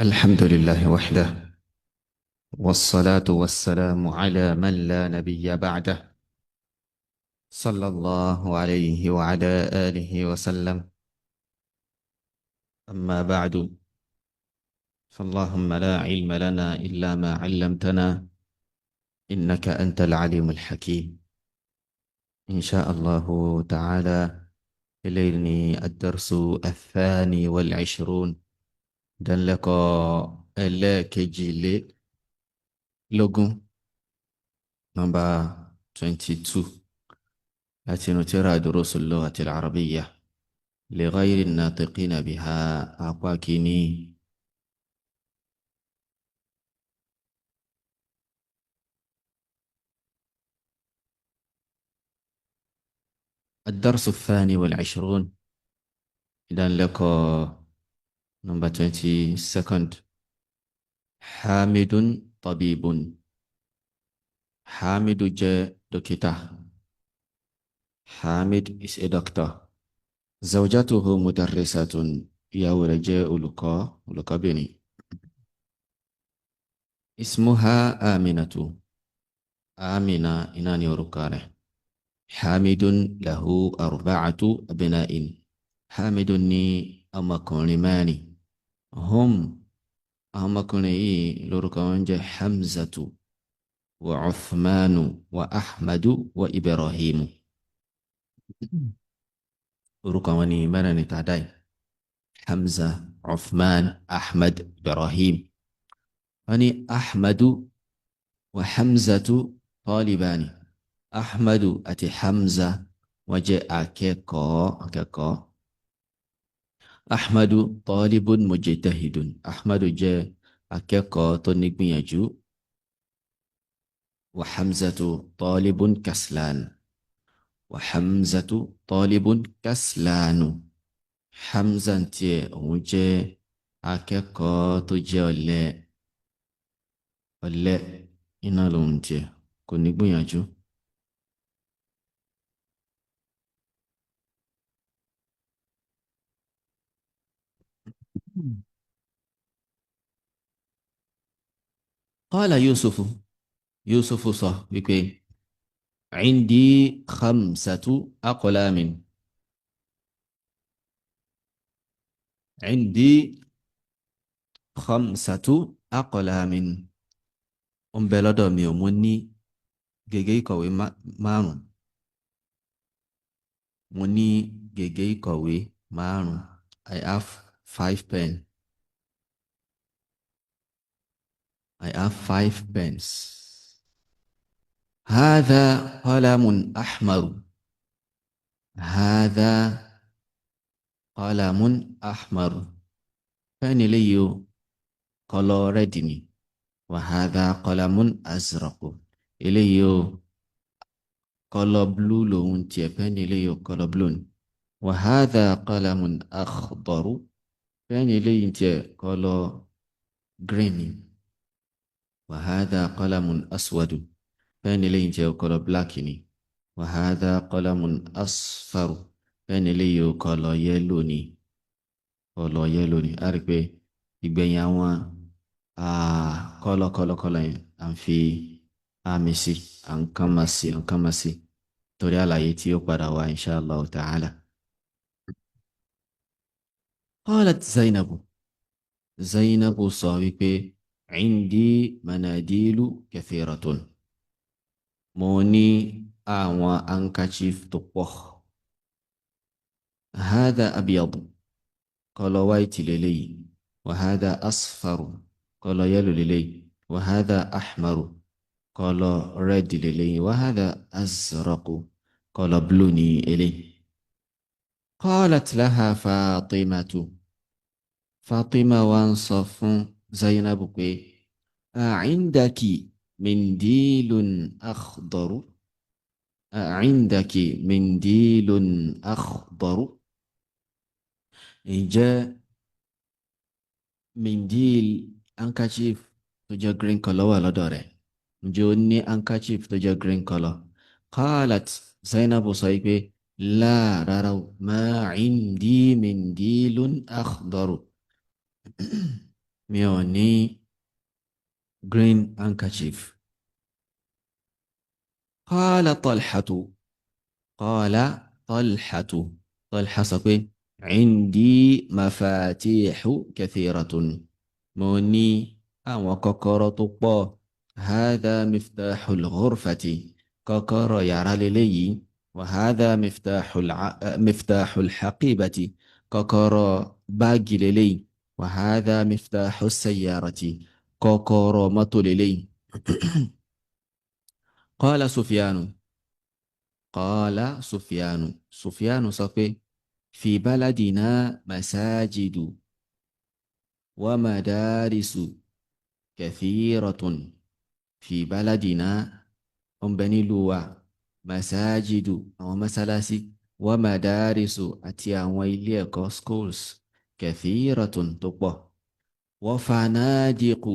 الحمد لله وحده، والصلاة والسلام على من لا نبي بعده، صلى الله عليه وعلى آله وسلم. أما بعد، فاللهم لا علم لنا إلا ما علمتنا، إنك أنت العليم الحكيم. إن شاء الله تعالى، إليني الدرس الثاني والعشرون، دان لك إلاك جيلي لغون نمبر 22، لكن ترى دروس اللغة العربية لغير الناطقين بها أقواكيني. الدرس الثاني والعشرون، إذا لك نمبر 22. حامد طبيب. حامد جاء دكتور. حامد is a doctor. زوجته مدرسة. يا ورجاء لك بني. اسمها آمنة. آمنة إناني وركاره. حامد له 4 أبناء. حامد ني أما كوني هم أما كوني لوركان حمزة وعثمان وأحمد وإبراهيم. لوركان مانا نتعداي حمزة عثمان أحمد إبراهيم. أني أحمد وحمزة طالبان. أحمد أتي حمزة وجاء أكيكو. أحمد طالب مجتهد. أحمد جاء أكيكو تونيك مياجو. وحمزة طالب كسلان. وحمزة طالب كسلان. حمزة تي وجاء أكيكو تجي ọ̀lẹ iná lòun tiẹ̀ kò ní gbìyànjú. Qala Yusufu. Yusufu sọ wípé indi khamsatu aqlamin. Indi khamsatu aqlamin. Ó ń bẹ lọ́dọ̀ mi ò, mo ní gègé ìkọ̀wé márùn-ún. Mo ní gègé ìkọ̀wé márùn-ún. I have 5 pen. I have 5 pens. هذا قلم أحمر. هذا قلم أحمر. Pẹ́ẹ̀nì eléyìí o, kọ́lọ̀ rẹ́dì ni. وهذا قلم أزرق. Eléyìí o, kọ́lọ̀ blue lòun tiẹ̀. Pẹ́ẹ̀nì eléyìí o, kọ́lọ̀ blue ni. وهذا قلم أخضر. Pẹ́ẹ̀nì eléyìí tiẹ̀ kọ́lọ̀ green ni. وهذا قلم أسود. Pẹ́ẹ̀nì eléyìí tiẹ̀ kọ́lọ̀ black ni. وهذا قلم أصفر. Pẹ́ẹ̀nì eléyìí o, kọ́lọ̀ yellow ni. Kọ́lọ̀ yellow ni. A rí pé ìgbẹ̀yìn àwọn kọ́lọ̀ yẹn à ń fi àmì sí, à ń kàn máa sí torí àlàyé tí ó padà wá inshallah ta'ala. Qalat Zainabu. Zainabu sọ wípé indi manadilu kathiratun. Mo ní àwọn handkerchief tó pọ̀. Hadha abyad. Kọ́lọ̀ white lélẹ́yìí. وهذا أصفر. kọ́lọ̀ yellow lélẹ́yìí. وهذا أحمر. kọ́lọ̀ red lélẹ́yìí. وهذا أزرق. kọ́lọ̀ blue ní eléyìí. قالت لها فاطمة. فاطمة وانصف زينب بي أعندك منديل أخضر. أعندك منديل أخضر. إجا منديل handkerchief tó jẹ́ green color wà lọ́dọ̀ rẹ̀. ǹjẹ́ ó ní handkerchief tó jẹ́ green color? قالت زينب sọ pé لا rárá o ما عندي منديل أخضر. mi ò ní green handkerchief. qala talhatu qala talhatu Talha sọ pé indi mafatihu kathiratun, mo ní àwọn kọ́kọ́rọ́ tó pọ̀. hadha miftahul ghurfati, kọ́kọ́rọ́ yàrá lélẹ́yìí. wa hadha miftahul haqibati, kọ́kọ́rọ́ báàgì lélẹ́yìí. wa hadha miftahus sayyarati, kọ́kọ́rọ́ mọ́tò lélẹ́yìí. qala Sufyanu qala Sufyanu Sufyanu sọ pé fi baladina masajidu wa madarisu kathiratun. Fi baladina, ó ń bẹ nílùú wa, masajidu, àwọn mọ́sálásí, wa madarisu, àti àwọn ilé ẹ̀kọ́ schools, kathiratun, tó pọ̀. Wa fanadiqu,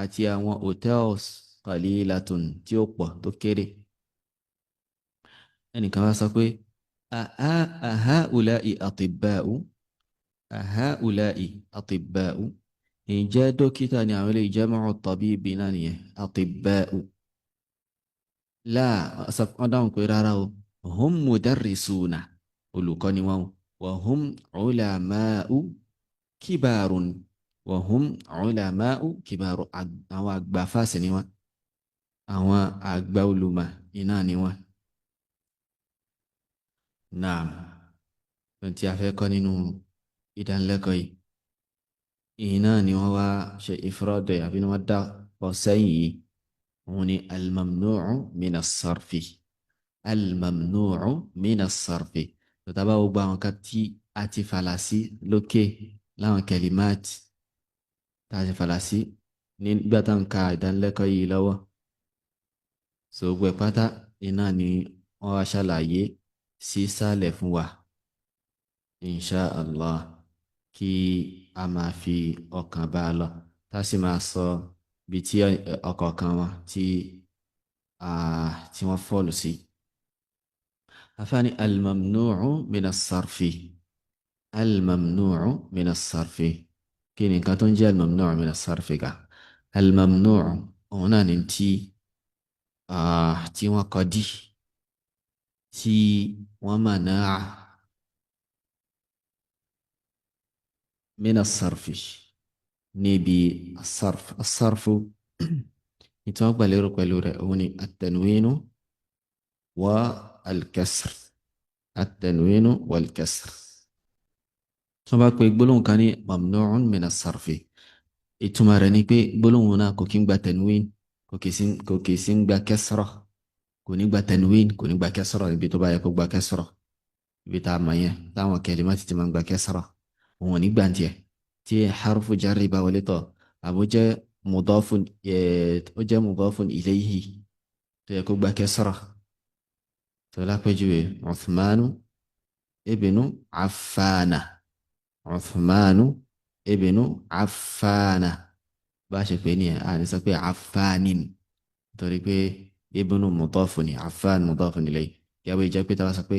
àti àwọn hotels, qalilatun, tí ó pọ̀ tó kéré. ẹnìkan wá sọ pé ahaula'i atibba'u, ahaula'i atibba'u, ǹjẹ́ dókítà ni àwọn ilé jam'u tabibi náà nìyẹn, atibba'u. láà, wọ́n dáhùn pé rárá o, hum mudarrisuna, olùkọ́ ni wọ́n. wa hum ulama'u kibarun, wa hum ulama'u kibaru, àwọn àgbà fásì ni wọ́n, àwọn àgbà olùmọ̀ iná ni wọ́n. Naam, ohun tí a fẹ́ kọ́ nínú ìdánilẹ́kọ̀ọ́ yìí, ìyìn náà ni wọ́n wá ṣe ìfúrọ́dẹ̀ àbí ni wọ́n dá pọ̀ sẹ́yìn yìí. òun ni al-mamnu'u min as-sarfi, al-mamnu'u min as-sarfi. tọ́tà bá gbogbo àwọn kan tí a ti fàlà sí lókè láwọn kẹlímáàtì tá a ti fàlà sí nígbà tá à ń ka ìdánilẹ́kọ̀ọ́ yìí lọ́wọ́. so gbogbo ẹ̀ pátá iná ni wọ́n wá ṣàlàyé sísàlẹ̀ fún wa, insha allah, kí a máa fi ọkàn bá a lọ, tá a sì máa sọ bí tí ọ̀kọ̀ọ̀kan wọn tí wọ́n fọ́ọ̀lù sí. afáàní al-mamnu'u min as-sarfi, al-mamnu'u min as-sarfi, kí ni nǹkan tó ń jẹ́ al-mamnu'u min as-sarfi ga? al-mamnu'u, òun náà ni tí wọ́n kọ́ dí, tí wọ́n mana'a min as-sarfi, níbi as-sarf. as-sarfu tí wọ́n gbà lérò pẹ̀lú rẹ̀ òun ni at-tanwinu wa al-kasr, at-tanwinu wal-kasr. tí wọ́n bá pe gbólóhùn kan ní mamnu'un min as-sarfi, ìtumọ̀ rẹ̀ ni pé gbólóhùn náà kò kí ń gba tanwin, kò kì í sí ń gba kasra, kò ní gba tanwin, kò ní gba kasra níbi tó bá yẹ kó gba kasra. ibi tá a mọ̀ yẹn táwọn kalimati ti máa ń gba kasra, òun ò ní gbà ń tiẹ̀. tí harfu jarri bá wọlé tọ̀, àbó jẹ́ mudafun, ó jẹ́ mudafun ilayhi tó yẹ kó gba kasra. tó lápẹjúwe Uthmanu ibnu Affana, Uthmanu ibnu Affana, bá ṣe pé ní ẹ̀, a ní sọ pé Affanin, torí pé ibnu mudafun ni, Affan mudafun ilayhi. yàwó ìjẹ́ pé tá a sọ pé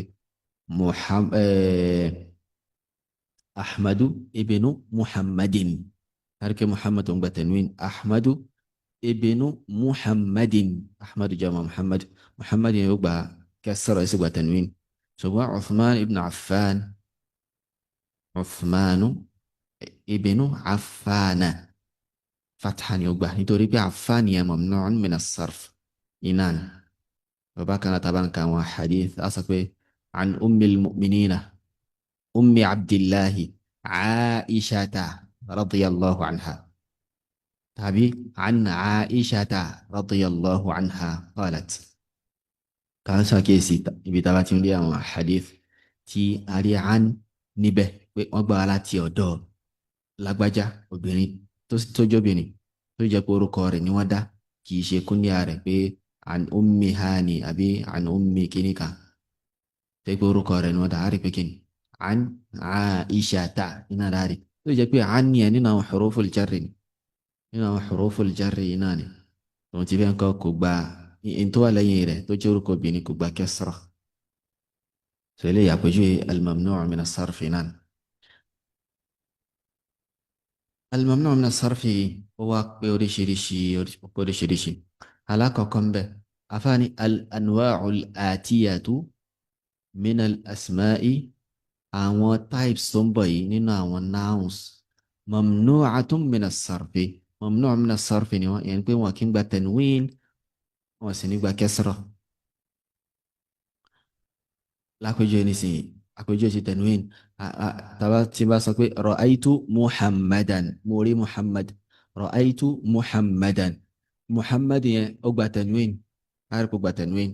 Ahmadu ibnu Muhammadin, harke Muhammad ń gba tanwin, Ahmadu ibnu Muhammadin, Ahmadu jama Muhammad, Muhammad yóò gba kasra, yóò sì gba tanwin. ṣùgbọ́n Uthman ibnu Affan, Uthmanu ibnu Affana, fatha ni ó gbà, nítorí pé Affan yẹn mamnu'un min as-sarf inan. bàbá kan tàbá ń ka àwọn hadith a sọ pé an ummil mu'minina ummi abdillahi aishata radiyallahu anha, tàbí an aishata radiyallahu anha qalat. ká ṣàkíyèsí ibi tá a bá ti ń rí àwọn hadith tí a rí an níbẹ̀ pé wọ́n gbà wá láti ọ̀dọ̀ lágbájá, obìnrin tó jóbìnrin, tó jẹ́ pé orúkọ rẹ̀ ni wọ́n dá, kì í ṣe kúnníà rẹ̀ pé an ummi hani àbí an ummi kìnìkan, tẹ́ pé orúkọ rẹ̀ ni wọ́n dá, a rí pé kìnnì an aishata iná dárí, tó jẹ́ pé an yẹn nínú àwọn huruful jarri ni, nínú àwọn huruful jarri iná ni, tòun ti bẹ́ẹ̀ kọ́ kò gba in tó wà lẹ́yìn rẹ̀ tó jẹ́ orúkọ obìnrin kò gba kasra. sọ eléyìí àpèjúwe al-mamnu' min as-sarf náà. al-mamnu' min as-sarfi ó wá pé oríṣiríṣi ó pé oríṣiríṣi alákọ̀ọ́kọ́ ń bẹ afáàní al-anwa'ul atiyatu min al-asma'i àwọn types tó ń bọ̀ yìí nínú àwọn nouns mamnu'atun min as-sarfi mamnu' min as-sarfi ni wọ́n yẹn pé wọn kì í gba tanwin wọn sì ní gba kẹsìrọ̀ lápèjọ nísìnyí àpèjọ ti tanwin tàbá tí bá sọ pé ra'aytu muhammadan mo rí muhammad ra'aytu muhammadan muhammad yẹn ó gba tanwin kárí kó gba tanwin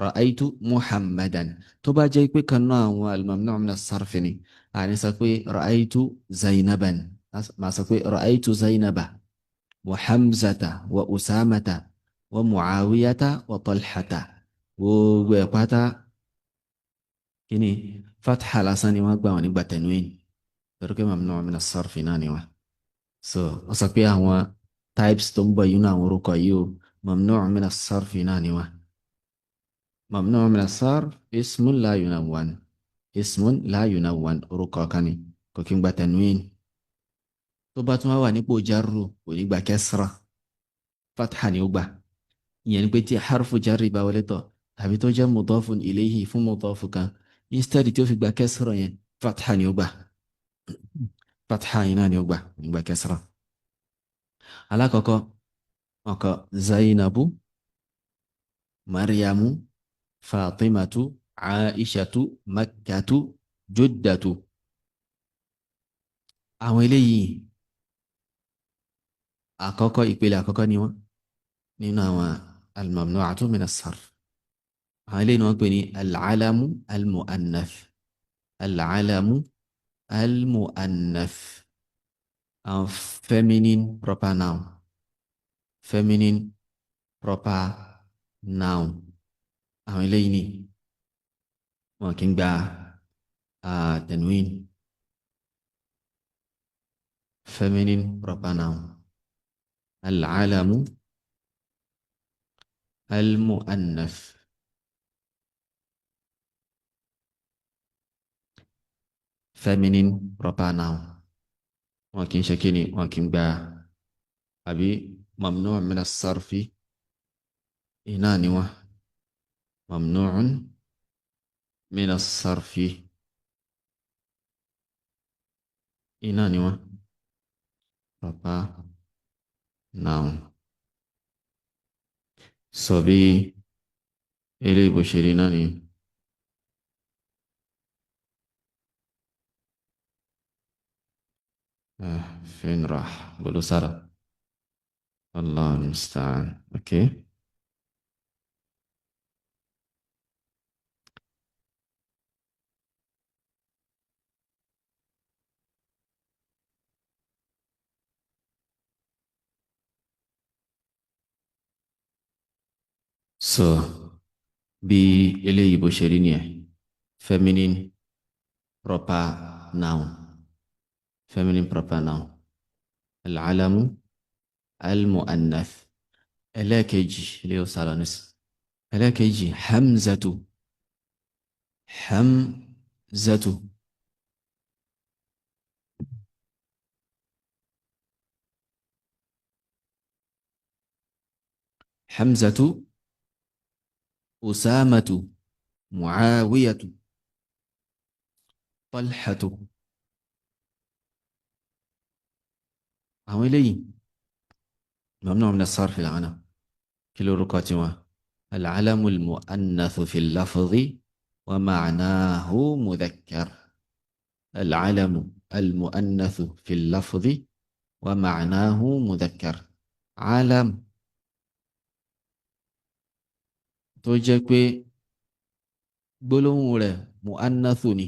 ra'aytu muhammadan tó bá jẹ́ pé kan náà àwọn al-mamnu' min as-sarf ni àní sọ pé ra'aytu zainaban máa sọ pé ra'aytu zainaba wa hamzata wa usamata wa muawiyata wa talhata gbogbo ẹ̀ pátá kíni fatha lásán ni wọ́n gbà wọ́n nígbà tanwin torí pé mamnu' min as-sarf náà ni wọ́n so wọ́n sọ pé àwọn types tó ń bọ̀ yìí náà àwọn orúkọ yìí o mamnu' min as-sarf náà ni wọ́n. ممنوع من الصرف اسم لا ينون اسم لا ينون orúkọ kan ni kò kí ń gba tanwin tó bá tún wà nípò jarru kò ní gba kẹsra fatha ni ó gbà ìyẹn ni pé tí harfu jarri bá wọlé tọ̀ tàbí tó jẹ́ mudafun ilayhi fún mudafu kan instead tí ó fi gba kẹsra yẹn fatha ni ó gbà fatha yìí náà ni ó gbà kò ní gba kẹsra alákọ̀ọ́kọ́ ọkọ̀ zainabu mariamu fatimatu aishatu makkatu juddatu àwọn eléyìí àkọ́kọ́ ìpele àkọ́kọ́ ni wọ́n nínú àwọn al-mamnu'atu min as-sarf àwọn eléyìí ni wọ́n pè ní al-alamu al-mu'annath al-alamu al-mu'annath àwọn feminine proper noun feminine proper noun àwọn eléyìí ni wọn kì í gba tanwin feminine proper noun al-alamu al-mu'annath feminine proper noun wọn kì í ṣe kíni wọn kì í gba àbí mamnu' min as-sarfi iná ni wọn mamnu'un min as-sarfi iná ni wọn proper noun sọ bí ilé ìbò ṣe rí náà ni فين راح بقوله سارة الله المستعان اوكي so bí eléyìí bó ṣe rí nìyẹn feminine proper noun feminine proper noun al-alamu al-mu'annath ẹlẹ́ẹ̀kejì ilé ọ̀sálọ́nìs ẹlẹ́ẹ̀kejì hamzatu hamzatu hamzatu usamatu muawiyatu talhatu àwọn eléyìí mamnu' min as-sarf lànà kí lórúkọ tiwọn al-alamu al-mu'annathu fi al-lafzi wa ma'nahu mudhakkar al-alamu al-mu'annathu fi al-lafzi wa ma'nahu mudhakkar alam tó jẹ́ pé gbólóhùn rẹ̀ mu'annathu ni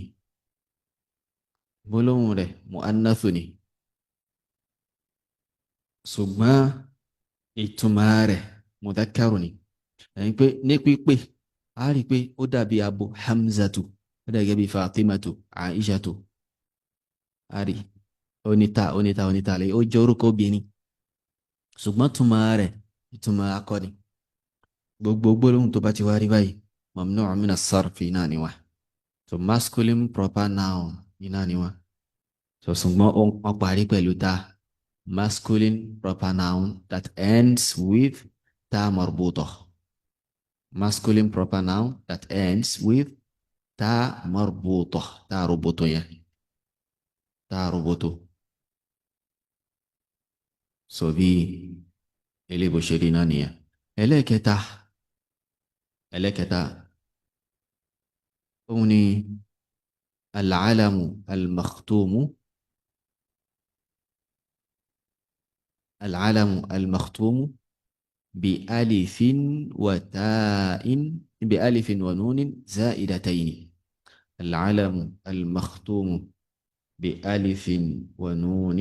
gbólóhùn rẹ̀ mu'annathu ni ṣùgbọ́n ìtumọ̀ rẹ̀ mudhakkaru ni ẹni pé ní pípé a rí pé ó dàbí abo hamzatu ó dàbí gẹ́gẹ́ bí fatimatu aishatu a rí oníta lè ó jẹ́ orúkọ obìnrin ṣùgbọ́n ìtumọ̀ rẹ̀ ìtumọ̀ akọni gbogbo gbólóhùn tó bá ti wá rí báyìí mamnu' min as-sarfi náà ni wá so masculine proper noun iná ni wá So ṣùgbọ́n wọ́n parí pẹ̀lú ta. Masculine proper noun that ends with ta marbuta. Masculine proper noun that ends with ta marbuta. Ta roboto yẹn. Ta roboto. So bí eléyìí bó ṣe rí náà nìyẹn. Ẹlẹ́ẹ̀kẹta. Ẹlẹ́ẹ̀kẹta. Òun ni al-alamu al-makhtumu. Al-alamu al-makhtumu بألف وتاء بألف ونون زائدتين. العلم المختوم بألف ونون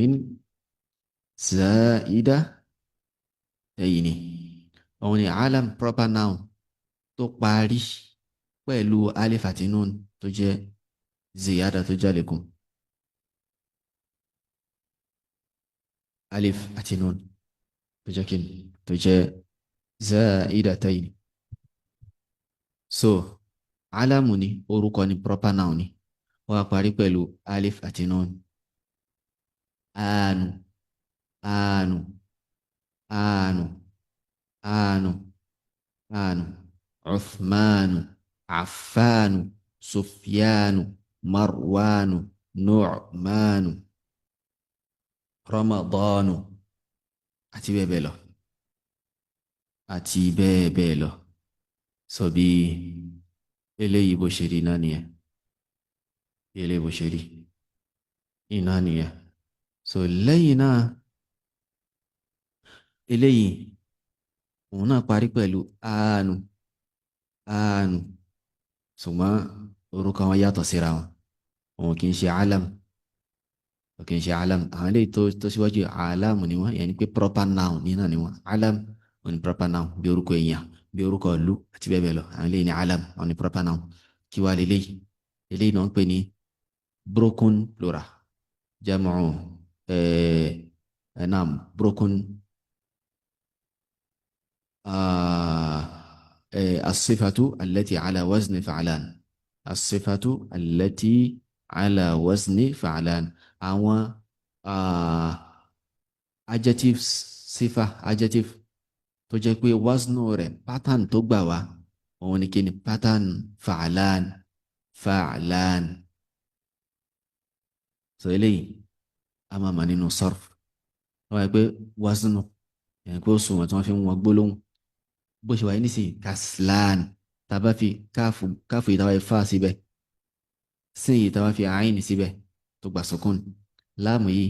زائدتين. òun ni alam proper noun tó parí pẹ̀lú alif àti nun tó jẹ́ ziyada tó jẹ́ àlékún. Alif àti nun tó jẹ́ kí ni tó jẹ́ zaidatayn. So alamu ni orúkọ ni proper noun ni ó wá parí pẹ̀lú alif àti nun. Anu, anu, anu, anu, anu. Uthmanu, Affanu, Sufyanu, Marwanu, Nu'manu, Ramadanu, àti bẹ́ẹ̀ bẹ́ẹ̀ lọ. Àti bẹ́ẹ̀ bẹ́ẹ̀ lọ. So bí eléyìí bó ṣe rí náà nìyẹn. Bí eléyìí bó ṣe rí iná nìyẹn. So lẹ́yìn náà eléyìí òun náà parí pẹ̀lú àánú. Àánú. Ṣùgbọ́n orúkọ wọn yàtọ̀ síra wọn. Òun kì í ṣe alam. Òun kì í ṣe alam. Àwọn eléyìí tó síwájú alam ni wọ́n, yẹn ni pé proper noun ní náà ni wọ́n. Alam òun ni proper noun bí orúkọ èèyàn, bí orúkọ ìlú àti bẹ́ẹ̀ bẹ́ẹ̀ lọ. Àwọn eléyìí ni alam, òun ni proper noun. Kí wá leléyìí? Eléyìí náà ń pè ní broken plural. Jamu naam broken الصفة التي على وزن فعلان. الصفة التي على وزن فعلان. àwọn adjective sífà adjective tó jẹ́ pé waznu rẹ̀ pattern tó gbà wá òun ni kí ni pattern fa'lan fa'lan. So eléyìí a máa mà nínú sarf wọ́n wáyé pé waznu yẹn pé ó sùn wọ́n tí wọ́n fi ń wọn gbólóhùn bó ṣe wáyé nísìnyí kaslan tàbá fi káàfù yìí tàbá fi fà síbẹ̀ sin yìí tàbá fi àáyìn síbẹ̀ tó gbà sukun láàmù yìí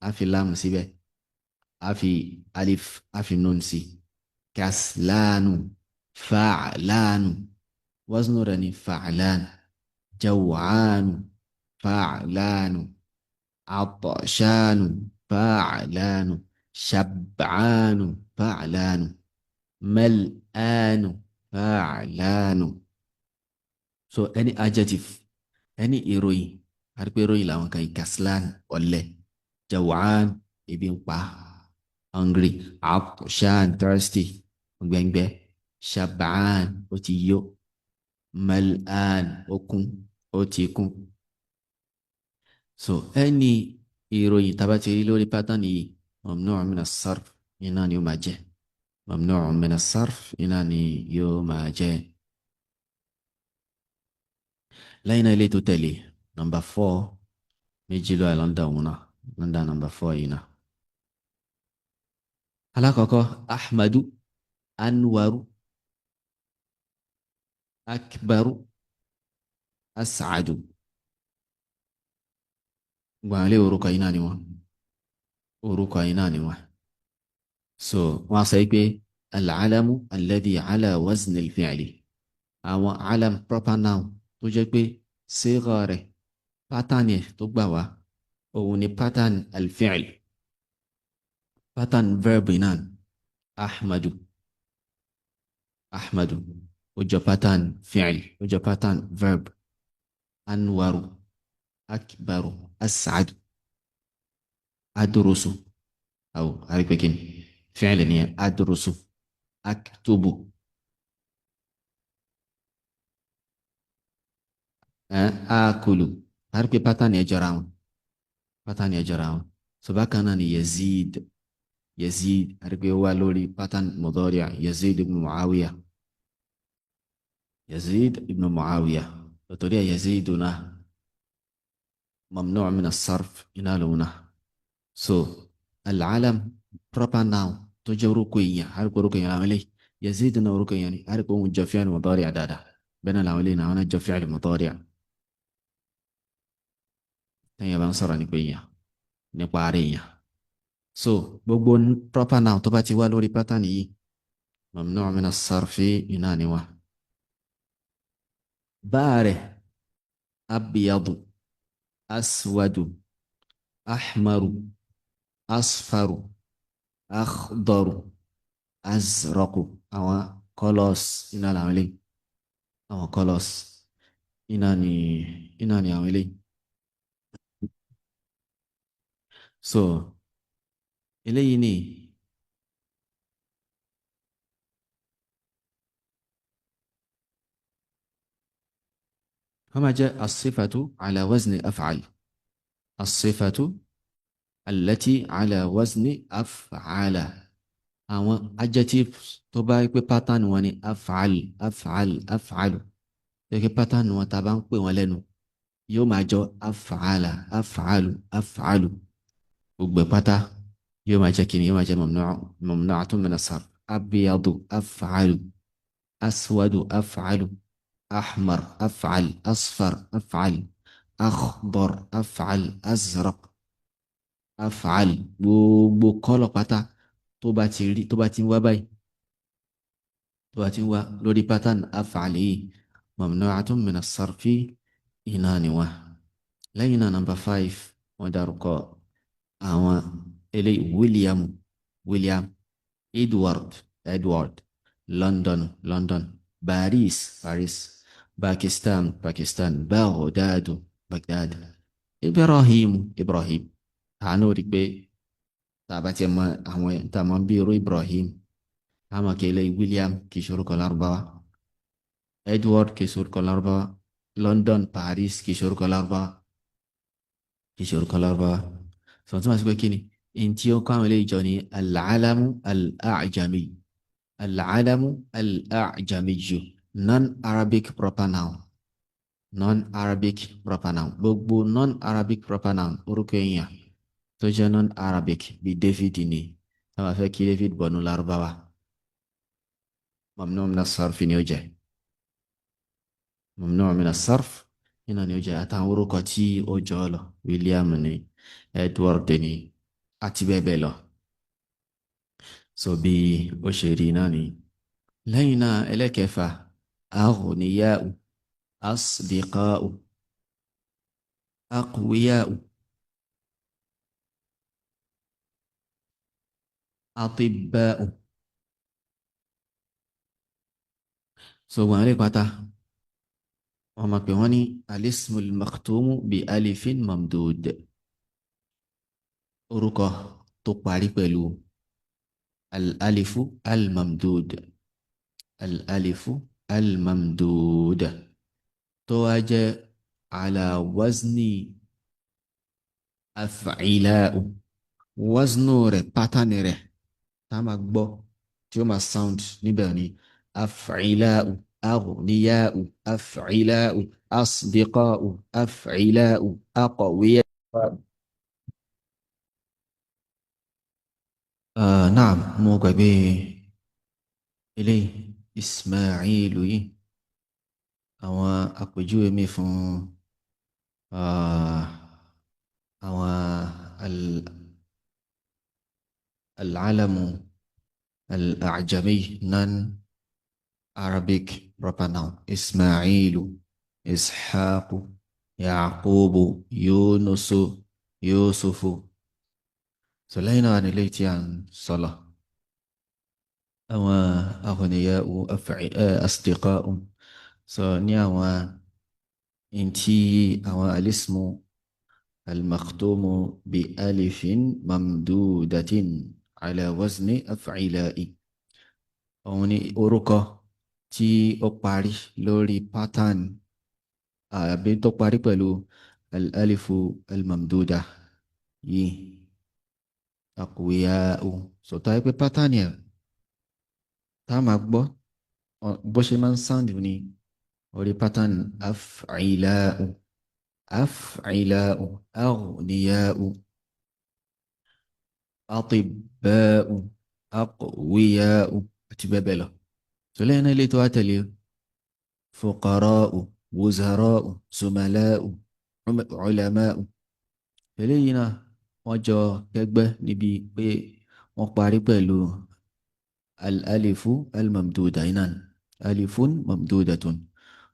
á fi láàmù síbẹ̀ á fi alif á fi nun sí kaslanu fa'lanu waznu rẹ̀ ni fa'lan jaw'anu fa'lanu atshanu fa'lanu shab'anu fa'lanu mal'anu fa'lanu. So any adjective any ìròyìn àrípé ìròyìn làwọn kan kaslan ọ̀lẹ jaw'an ebi ń pa hungry atshan thirsty gbẹngbẹ shab'an ó ti yó mal'an ó kún ó ti kún. So any ìròyìn tá bá ti rí lórí pattern yìí mamnu' min as-sarf iná ni ó máa jẹ́ mamnu' min as-sarf iná ni yóò máa jẹ́. lẹ́yìn náà ilé tó tẹ̀lé number 4 méjì ló àìlọ́ndà òun náà lọ́ndà number 4 yìí náà. alákọ̀ọ́kọ́ ahmadu anwaru akbaru as'adu gbàǹlé orúkọ yìí náà ni wọ́n orúkọ yìí náà ni wọ́n. So wọ́n sọ pé al-alamu alladhi ala wazni al-fi'li àwọn alam proper noun tó jẹ́ pé sígà rẹ̀ pattern yẹn tó gbà wá òun ni pattern al-fi'l pattern verb náà ahmadu ahmadu ó jọ pattern fi'l ó jọ pattern verb anwaru akbaru as'adu adrusu aw àrípẹ́kìn fi'l ni adrusu aktubu akulu àrípẹ́ pattern yẹn jọra wọn pátánì ẹ̀ jọra wọn. So bákan náà ni Yazid, Yazid àrígbé wà lórí pátánì mudari' Yazid ibn Muawiya, Yazid ibn Muawiya. Torí ẹ̀ Yazid náà mamnu' min as-sarf iná lòun náà. So al-alam proper noun tó jẹ́ orúkọ èèyàn àrígbé orúkọ èèyàn làwọn eléyìí. Yazid náà orúkọ èèyàn ni àrígbé òun jọ fi'l mudari' dáadáa, bẹ́ẹ̀ náà làwọn eléyìí náà wọn náà jọ fi'l mudari'. Tẹ́yìn bá ń sọ̀rọ̀ nípa èèyàn, nípa ara èèyàn. So gbogbo proper noun tó bá ti wá lórí pátánì yìí mamnu' min as-sarfi iná ni wá. Báàrẹ̀ abyadu, aswadu, ahmaru, asfaru, akhdaru, azraqu. Àwọn colors iná làwọn eléyìí. Àwọn colors iná ni àwọn eléyìí. So eléyìí ni وما جاء الصفة على وزن أفعل، الصفة التي على وزن أفعل. àwọn adjectives tó bá rí pé pattern wọn ni af'al af'al af'alu, gẹ́gẹ́ pattern wọn tá a bá ń pè wọn lẹ́nu yóò máa jọ af'ala af'alu af'alu. gbogbo pátá yóò máa jẹ́ kíni, yóò máa jẹ́ mamnu'atun min as-sarf. abyadu af'alu, aswadu af'alu, أحمر أفعل، أصفر أفعل، أخضر أفعل، أزرق أفعل. gbogbo kọ́lọ̀ pátá tó bá ti rí, tó bá ti ń wá báyìí, tó bá ti ń wá lórí pattern af'al yìí mamnu'atun min as-sarfi iná ni wá. lẹ́yìn náà number 5 wọ́n dárúkọ àwọn eléyìí William, William, Edward, Edward, London, London, Paris, Paris, Pakistan, Pakistan, Baghdad, Baghdad, Ibrahim, Ibrahim. àánú rí pé tàbá tí ma àwọn tàmọ́ bí irú Ibrahim àmọ́ kí ilé William kì í ṣe orúkọ Lárúbáwá, Edward kì í ṣe orúkọ Lárúbáwá, London, Paris kì í ṣe orúkọ Lárúbáwá, kì í ṣe orúkọ Lárúbáwá. sọ tí wọ́n ti pé kí ni in tí ó kọ́ àwọn ilé ìjọ ni al-alamu al-a'jami, al-alamu al-a'jami ju non-Arabic proper noun, non-Arabic proper noun. gbogbo non-Arabic proper noun orúkọ èèyàn tó jẹ́ non-Arabic bí David ni tá a máa fẹ́ kí David bọ̀nú Lárúbáwá mamnu' min as-sarf ni ó jẹ́, mamnu' min as-sarf iná ni ó jẹ́. àtàwọn orúkọ tí ó jọ lọ William ni, Edward ni àti bẹ́ẹ̀ bẹ́ẹ̀ lọ. so bí ó ṣe rí náà ni. lẹ́yìn náà ẹlẹ́kẹfà aghniya'u, asdiqa'u, aqwiya'u, atibba'u. so wọ́n rí pátá wọ́n máa pè wọ́n ní alismul makhtumu bi alifin mamdud, orúkọ tó parí pẹ̀lú al-alifu al-mamdud, al-alifu al-mamdud tó wá jẹ́ ala wazni af'ila'u. waznu rẹ̀ pátánì rẹ̀ tá a máa gbọ́ tí ó máa sound níbẹ̀ ni af'ila'u, aghniya'u, af'ila'u, asdiqa'u, af'ila'u, aqwiya'u. naam, mo gbàgbé eléyìí Ismailu yìí. àwọn àpèjúwe mi fún àwọn al-alamu al-a'jami non-Arabic proper noun Ismailu, Ishaqu, Yaqubu, Yunusu, Yusufu. so lẹ́yìn náà nílé tí a ń sọ̀lọ̀ àwọn aghniya'u asdiqa'u. so ní àwọn intí àwọn alismu al-makhtumu bi alifin mamdudatin ala wazni af'ila'i. òun ni orúkọ tí ó parí lórí pattern àbí tó parí pẹ̀lú al-alifu al-mamduda yìí aqwiya'u sọ̀tọ̀ ẹ pé pátánì ẹ̀ tá a máa gbọ́ bó ṣe máa ń sound ní orí pátánì af'ila'u af'ila'u aghniya'u atibba'u aqwiya'u àti bẹ́ẹ̀ bẹ́ẹ̀ lọ. sọlẹ́ iná ilé tó wá tẹ̀lé fuqara'u wuzara'u zumala'u ulama'u eléyìí náà wọ́n jọ kẹgbẹ́ níbi pé wọ́n parí pẹ̀lú al-alifu al-mamduda iná alifun mamdudatun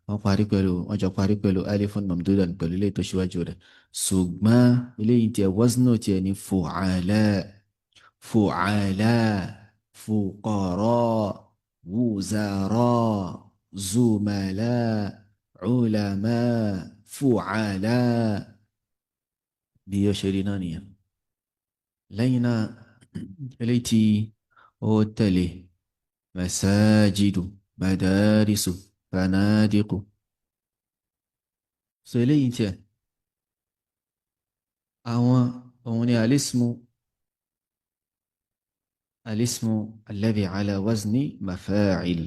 wọ́n jọ parí pẹ̀lú alifun mamdudan pẹ̀lú ilé tó ṣíwájú rẹ̀ ṣùgbọ́n eléyìí tiẹ̀ waznu tiẹ̀ ní fu'ala fu'ala fuqara wuzara zumala ulama fu'ala bí yóò ṣe rí náà nìyẹn. lẹ́yìn náà eléyìí tí ó tẹ̀lé masajidu madarisu fanadiqu so eléyìí tiẹ̀ àwọn òun ni alismu alladhi ala wazni mafa'il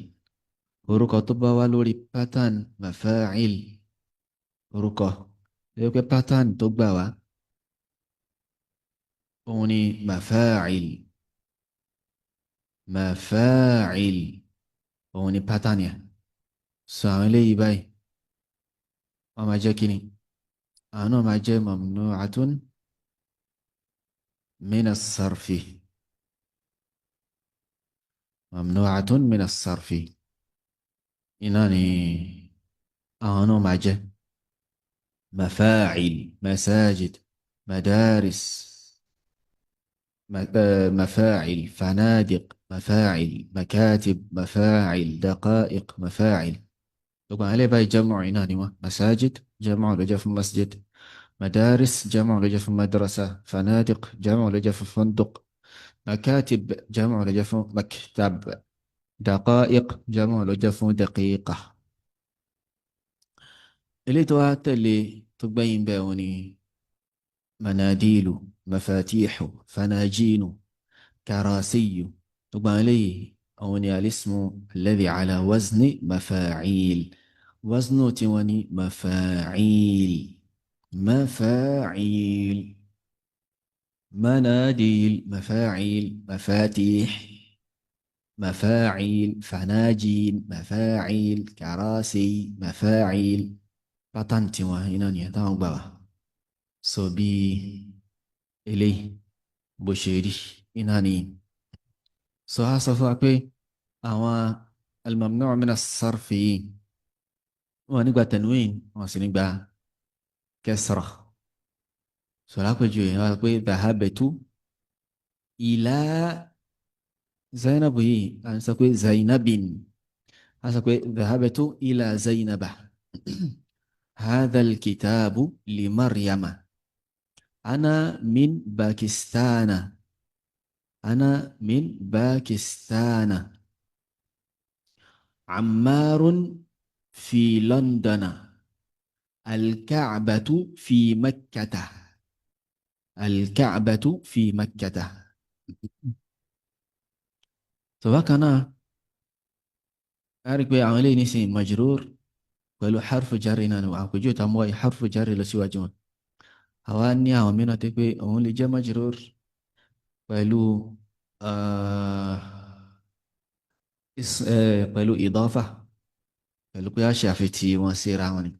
orúkọ tó bá wá lórí pattern mafa'il orúkọ lórí pé pattern tó gbà wá òun ni mafa'il òun ni pattern yẹn so àwọn eléyìí báyìí wọ́n máa jẹ́ kíni àwọn náà máa jẹ́ mamnu'atun min as-sarfi mamnu'atun min as-sarfi iná ni àwọn náà máa jẹ́ mafa'il masajid madaris مفاعل فنادق مفاعل مكاتب مفاعل دقائق مفاعل طبعا عليه باي جمع عناني مساجد جمع لجف مسجد مدارس جمع لجف مدرسة فنادق جمع لجف فندق مكاتب جمع لجف مكتب دقائق جمع لجف دقيقة اللي توات اللي تبين بيوني مناديل مفاتيح فناجين كراسي طبعا لي أوني الاسم الذي على وزن مفاعيل وزن تواني مفاعيل مناديل مفاعيل مفاتيح مفاعيل فناجين مفاعيل كراسي مفاعيل بطنتي وهنا يتعب بابا so bí eléyìí bó ṣe rí iná ni so a sọ fún wa pé àwọn al-mamnu' min as-sarfi yìí wọn nígbà tanwin wọn sì nígbà kasra so lápẹjù yìí wọn pé dhahabtu ila zainabu yìí a sọ pé zainabin a sọ pé dhahabtu ila zainaba hadha al-kitabu li maryama أنا من باكستان أنا من باكستان عمار في لندن الكعبة في مكة الكعبة في مكة سواء أعرف بعملي نسي مجرور ولو حرف جرنا وعقجو تموي حرف جر لسواجون àwa ní àwọn mìíràn tó pé òun lè jẹ́ majrur pẹ̀lú pẹ̀lú idafa pẹ̀lú pé a ṣe àfitì wọn síra wọn ni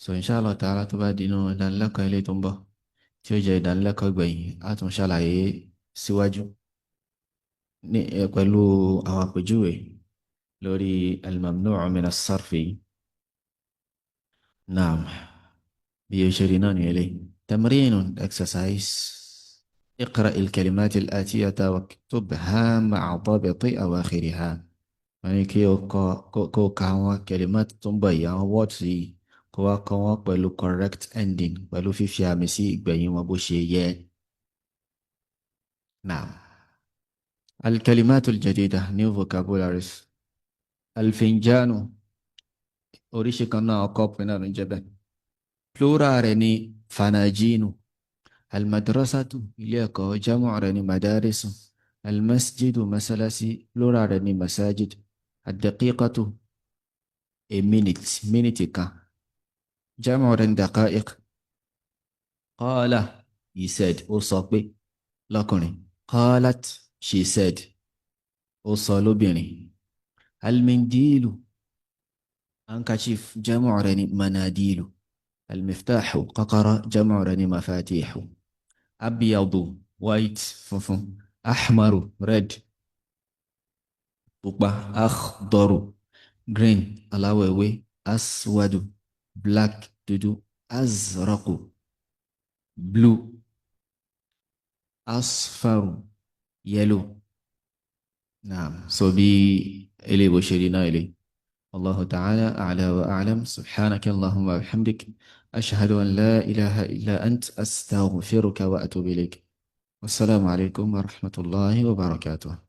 so inshallah ta'ala tó bá dínú ìdánilẹ́kọ̀ọ́ ilé tó ń bọ̀ tí ó jẹ́ ìdánilẹ́kọ̀ọ́ gbẹ̀yìn a tún ṣàlàyé síwájú ní pẹ̀lú àwọn àpèjúwe lórí al-mamnu' min as-sarfi naam بيشرنا إليه تمرين exercise اقرأ الكلمات الآتية واكتبها مع ضبط أواخرها يعني كو كاوا كلمات تنبيا واتسي كوا كوا بلو correct ending بلو في فيامسي بين وبوشي نعم الكلمات الجديدة new vocabularies الفنجان أوريشي كنا أقوب من الجبل plural rẹ̀ ni fanajinu المدرسة ilé ẹ̀kọ́ jámù rẹ̀ ní madarisu. المسجد masalasi plural rẹ̀ ní masajid. الدقيقة a minute minute kan jámù rẹ̀ ní daqaiq. Qala he said ó sọ pé lọ́kùnrin. Qalat she said ó sọ lóbìnrin. Almindilu handkerchief jámù rẹ̀ ní manadilu. Almiftahu kọ́kọ́rọ́ jámù rẹ̀ ní mafatihu. Abyadu white funfun. Ahmaru red pupa. Akhdaru green aláwọ̀ ewé. Aswadu black dúdú. Azraqu blue. Asfaru yellow. Naam, so bí eléyìí bó ṣe rí náà eléyìí. Allahu ta'ala a'la wa a'lam. Subhanaka Allahumma wa bihamdik. Ashhadu an la ilaha illa ant astaghfiruka wa atubu ilayk. Wassalamu alaikum wa rahmatullahi wa barakatuh.